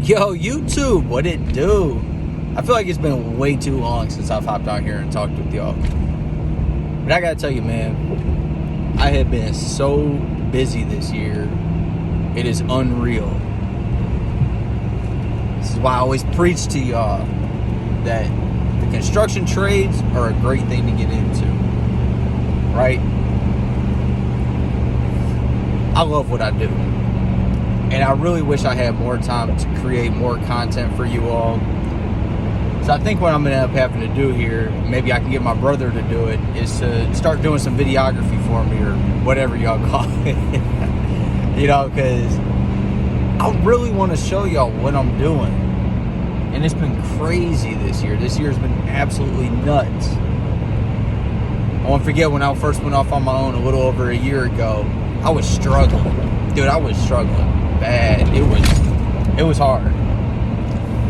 Yo, YouTube, what it do? I feel like it's been way too long since I've hopped on here and talked with y'all. But I gotta tell you, man, I have been so busy this year. It is unreal. This is why I always preach to y'all that the construction trades are a great thing to get into, right? I love what I do. And I really wish I had more time to create more content for you all. So I think what I'm going to end up having to do here, maybe I can get my brother to do it, is to start doing some videography for me or whatever y'all call it. You know, because I really want to show y'all what I'm doing. And it's been crazy this year. This year's been absolutely nuts. I won't forget when I first went off on my own a little over a year ago, I was struggling. Dude, I was struggling bad. It was hard.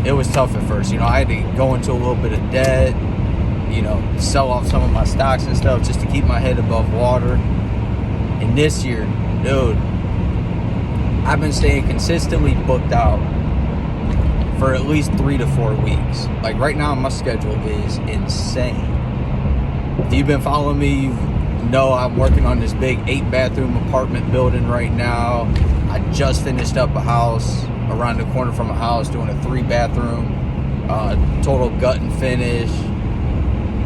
It was tough at first. You know, I had to go into a little bit of debt, you know, sell off some of my stocks and stuff just to keep my head above water. And this year, dude, I've been staying consistently booked out for at least 3 to 4 weeks. Like right now, my schedule is insane. If you've been following me, you know I'm working on this big 8-bathroom apartment building right now. I just finished up a house around the corner from a house doing a 3-bathroom, total gut and finish.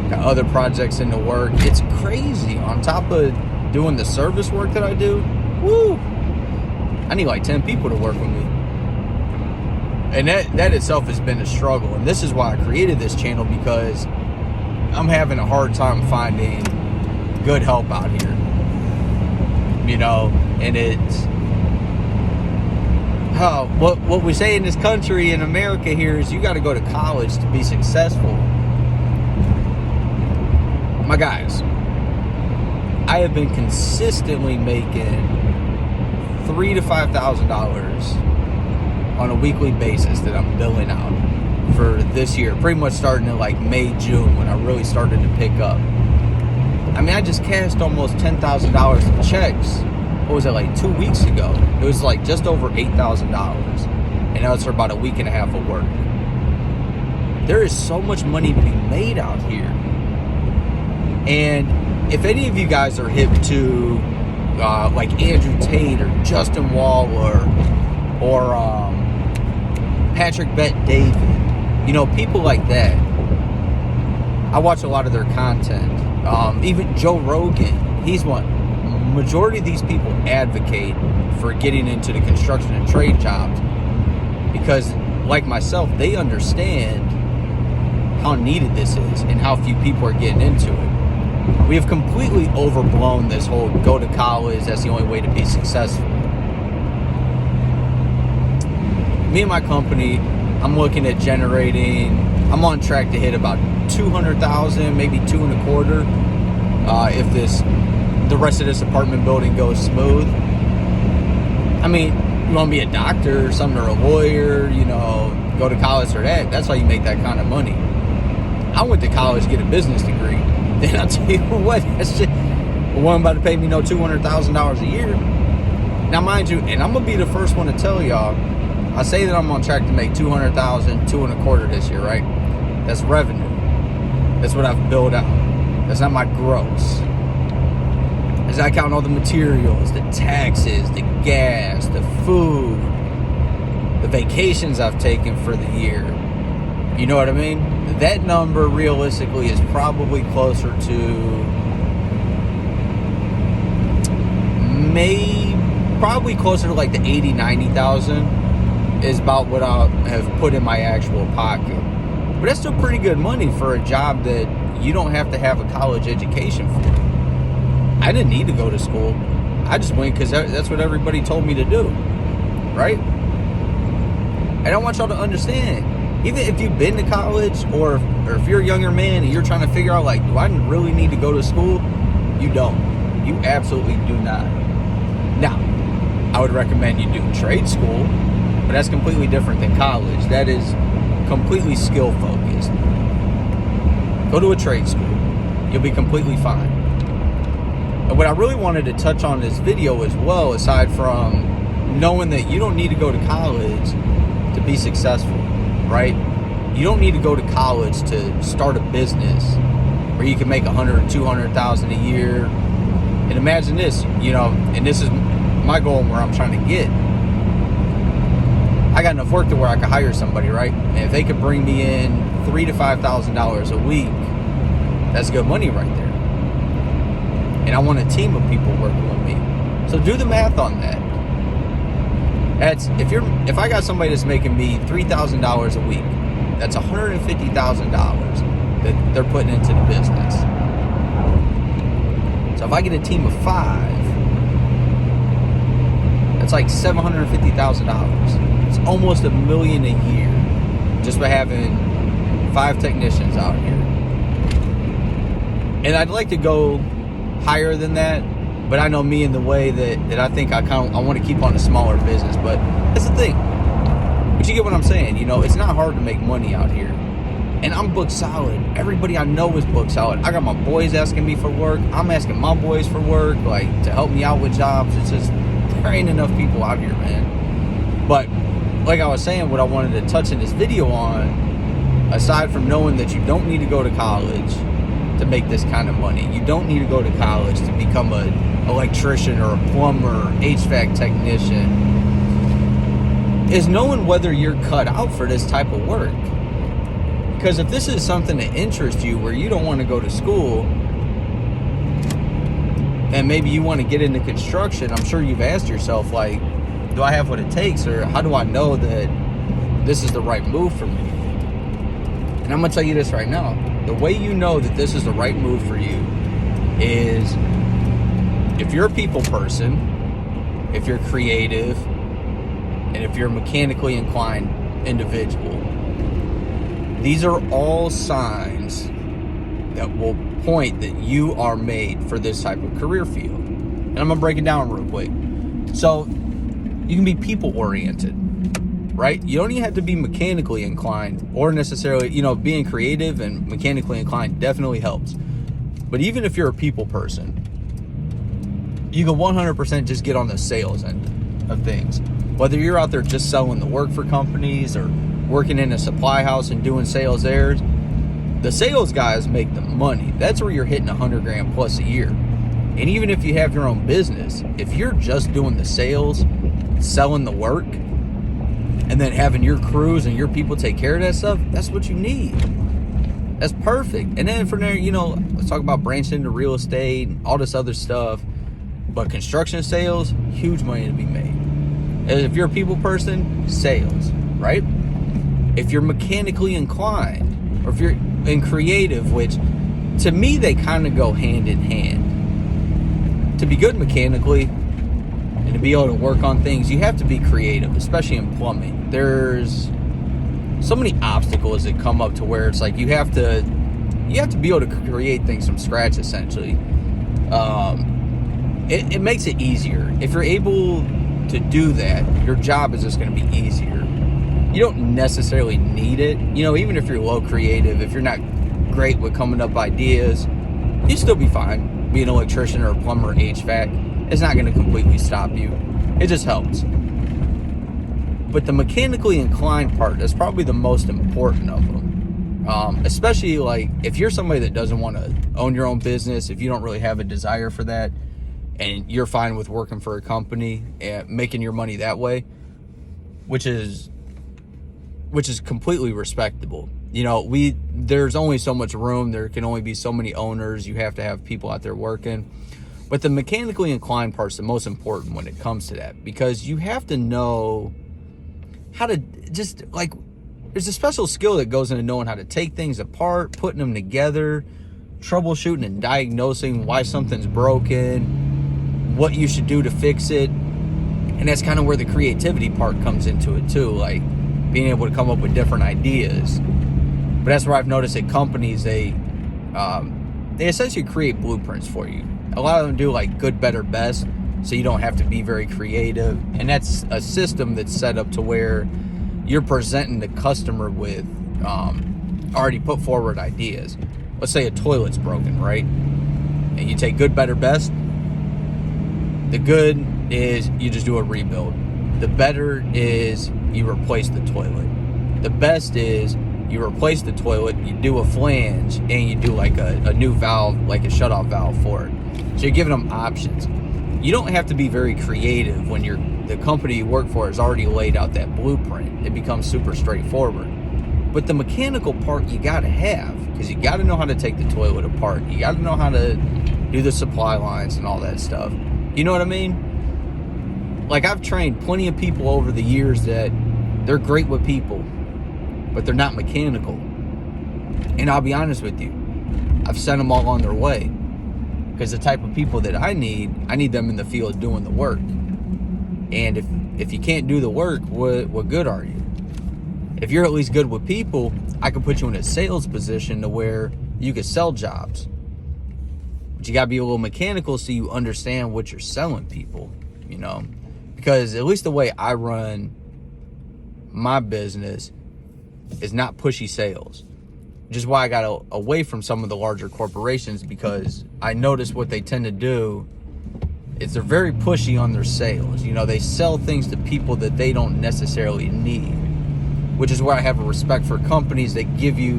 Got other projects in the work. It's crazy. On top of doing the service work that I do, woo, I need like 10 people to work with me. And that itself has been a struggle. And this is why I created this channel, because I'm having a hard time finding good help out here. You know, and it's what we say in this country, in America here, is you got to go to college to be successful. My guys, I have been consistently making $3,000 to $5,000 on a weekly basis that I'm billing out for this year, pretty much starting in like May, June, when I really started to pick up. I mean, I just cashed almost $10,000 in checks. What was it, like 2 weeks ago? It was like just over $8,000. And that was for about a week and a half of work. There is so much money to be made out here. And if any of you guys are hip to like Andrew Tate or Justin Wall or Patrick Bet-David, you know, people like that, I watch a lot of their content. Even Joe Rogan, he's one. Majority of these people advocate for getting into the construction and trade jobs because, like myself, they understand how needed this is and how few people are getting into it. We have completely overblown this whole go to college, that's the only way to be successful. Me and my company, I'm looking at generating, I'm on track to hit about 200,000, maybe 2.25, if the rest of this apartment building goes smooth. I mean, you want to be a doctor or something, or a lawyer, you know, go to college for that. That's how you make that kind of money. I went to college to get a business degree. Then I'll tell you what, that's just one about to pay me $200,000 a year. Now, mind you, and I'm going to be the first one to tell y'all, I say that I'm on track to make 200,000, 2.25 this year, right? That's revenue. That's what I've built out. That's not my gross. As I count all the materials, the taxes, the gas, the food, the vacations I've taken for the year. You know what I mean? That number realistically is probably closer to probably closer to like the 80, 90,000 is about what I have put in my actual pocket. But that's still pretty good money for a job that you don't have to have a college education for. I didn't need to go to school. I just went because that's what everybody told me to do, right? And I want y'all to understand, even if you've been to college or if you're a younger man and you're trying to figure out, like, do I really need to go to school? You don't. You absolutely do not. Now, I would recommend you do trade school, but that's completely different than college. That is completely skill focused. Go to a trade school. You'll be completely fine. And what I really wanted to touch on this video as well, aside from knowing that you don't need to go to college to be successful, right? You don't need to go to college to start a business where you can make 100 or 200,000 a year. And imagine this, and this is my goal and where I'm trying to get. I got enough work to where I could hire somebody, right? And if they could bring me in $3,000 to $5,000 a week, that's good money right there. And I want a team of people working with me. So do the math on that. That's if I got somebody that's making me $3,000 a week, that's $150,000 that they're putting into the business. So if I get a team of 5, that's like $750,000. It's almost $1 million a year just by having 5 technicians out here. And I'd like to go higher than that, but I know me in the way that I think I want to keep on a smaller business. But that's the thing. But you get what I'm saying. It's not hard to make money out here. And I'm booked solid. Everybody I know is booked solid. I got my boys asking me for work. I'm asking my boys for work, to help me out with jobs. It's just, there ain't enough people out here, man. But like I was saying, what I wanted to touch in this video on, aside from knowing that you don't need to go to college to make this kind of money, you don't need to go to college to become an electrician or a plumber or HVAC technician, is knowing whether you're cut out for this type of work. Because if this is something that interests you where you don't want to go to school and maybe you want to get into construction, I'm sure you've asked yourself, do I have what it takes, or how do I know that this is the right move for me? And I'm going to tell you this right now. The way you know that this is the right move for you is if you're a people person, if you're creative, and if you're a mechanically inclined individual. These are all signs that will point that you are made for this type of career field. And I'm going to break it down real quick. So you can be people oriented, right? You don't even have to be mechanically inclined or necessarily, being creative and mechanically inclined definitely helps. But even if you're a people person, you can 100% just get on the sales end of things. Whether you're out there just selling the work for companies or working in a supply house and doing sales there, the sales guys make the money. That's where you're hitting $100,000 plus a year. And even if you have your own business, if you're just doing the sales, selling the work, and then having your crews and your people take care of that stuff, that's what you need. That's perfect. And then from there, let's talk about branching into real estate and all this other stuff. But construction sales, huge money to be made. And if you're a people person, sales, right? If you're mechanically inclined, or if you're in creative, which to me, they kind of go hand in hand. To be good mechanically and to be able to work on things, you have to be creative, especially in plumbing. There's so many obstacles that come up to where it's like you have to be able to create things from scratch, essentially. It makes it easier. If you're able to do that, your job is just going to be easier. You don't necessarily need it. Even if you're low creative, if you're not great with coming up ideas, you'll still be fine. Be an electrician or a plumber or HVAC. It's not going to completely stop you. It just helps. But the mechanically inclined part is probably the most important of them. Especially if you're somebody that doesn't want to own your own business, if you don't really have a desire for that, and you're fine with working for a company and making your money that way, which is completely respectable. There's only so much room. There can only be so many owners. You have to have people out there working. But the mechanically inclined part's the most important when it comes to that, because you have to know how to there's a special skill that goes into knowing how to take things apart, putting them together, troubleshooting and diagnosing why something's broken, what you should do to fix it. And that's kind of where the creativity part comes into it too, being able to come up with different ideas. But that's where I've noticed that companies, they essentially create blueprints for you. A lot of them do good, better, best, so you don't have to be very creative. And that's a system that's set up to where you're presenting the customer with already put forward ideas. Let's say a toilet's broken, right? And you take good, better, best. The good is you just do a rebuild. The better is you replace the toilet. The best is you replace the toilet, you do a flange, and you do like a new valve, like a shutoff valve for it. So you're giving them options. You don't have to be very creative when the company you work for has already laid out that blueprint. It becomes super straightforward. But the mechanical part you gotta have, because you gotta know how to take the toilet apart. You gotta know how to do the supply lines and all that stuff. You know what I mean? Like, I've trained plenty of people over the years that they're great with people, but they're not mechanical. And I'll be honest with you, I've sent them all on their way. Because the type of people that I need them in the field doing the work. And if you can't do the work, what good are you? If you're at least good with people, I can put you in a sales position to where you can sell jobs. But you got to be a little mechanical so you understand what you're selling people, you know? Because at least the way I run my business is not pushy sales. Which is why I got away from some of the larger corporations, because I notice what they tend to do is they're very pushy on their sales. You know, they sell things to people that they don't necessarily need. Which is why I have a respect for companies that give you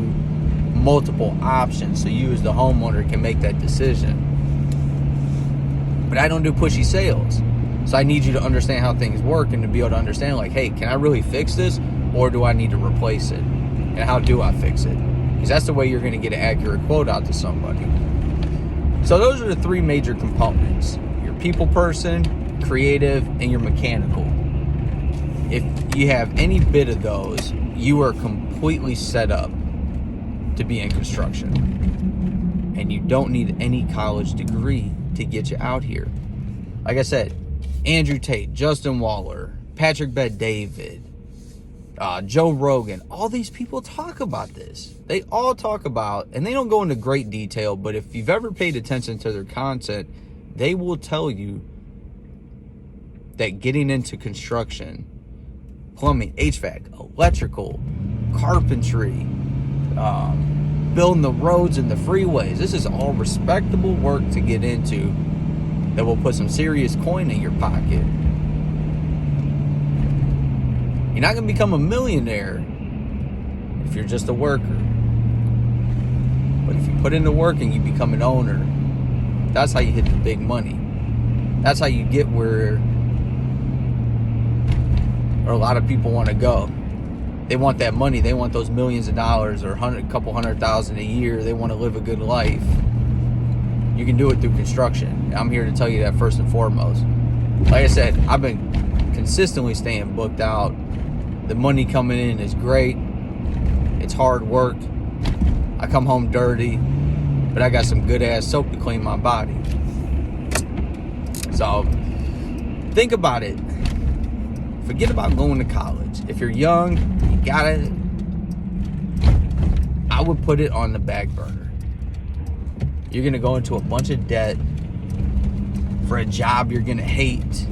multiple options so you as the homeowner can make that decision. But I don't do pushy sales. So I need you to understand how things work and to be able to understand, like, hey, can I really fix this, or do I need to replace it? And how do I fix it? Because that's the way you're going to get an accurate quote out to somebody. So those are the three major components. Your people person, creative, and your mechanical. If you have any bit of those, you are completely set up to be in construction. And you don't need any college degree to get you out here. Like I said, Andrew Tate, Justin Waller, Patrick Bet-David, Joe Rogan, all these people talk about this. They all talk about, and they don't go into great detail, but if you've ever paid attention to their content, they will tell you that getting into construction, plumbing, HVAC, electrical, carpentry, building the roads and the freeways, this is all respectable work to get into that will put some serious coin in your pocket. You're not going to become a millionaire if you're just a worker. But if you put in the work and you become an owner, that's how you hit the big money. That's how you get where a lot of people want to go. They want that money. They want those millions of dollars or a couple $100,000 a year. They want to live a good life. You can do it through construction. I'm here to tell you that first and foremost. Like I said, I've been consistently staying booked out. The money coming in is great. It's hard work. I come home dirty, but I got some good ass soap to clean my body. So think about it. Forget about going to college. If you're young, you gotta, I would put it on the back burner. You're gonna go into a bunch of debt for a job you're gonna hate,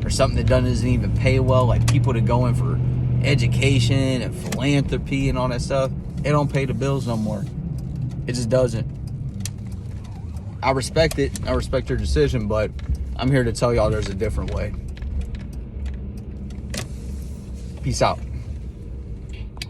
or something that doesn't even pay well, like people that go in for education and philanthropy and all that stuff. It don't pay the bills no more. It just doesn't. I respect it. I respect your decision, but I'm here to tell y'all there's a different way. Peace out.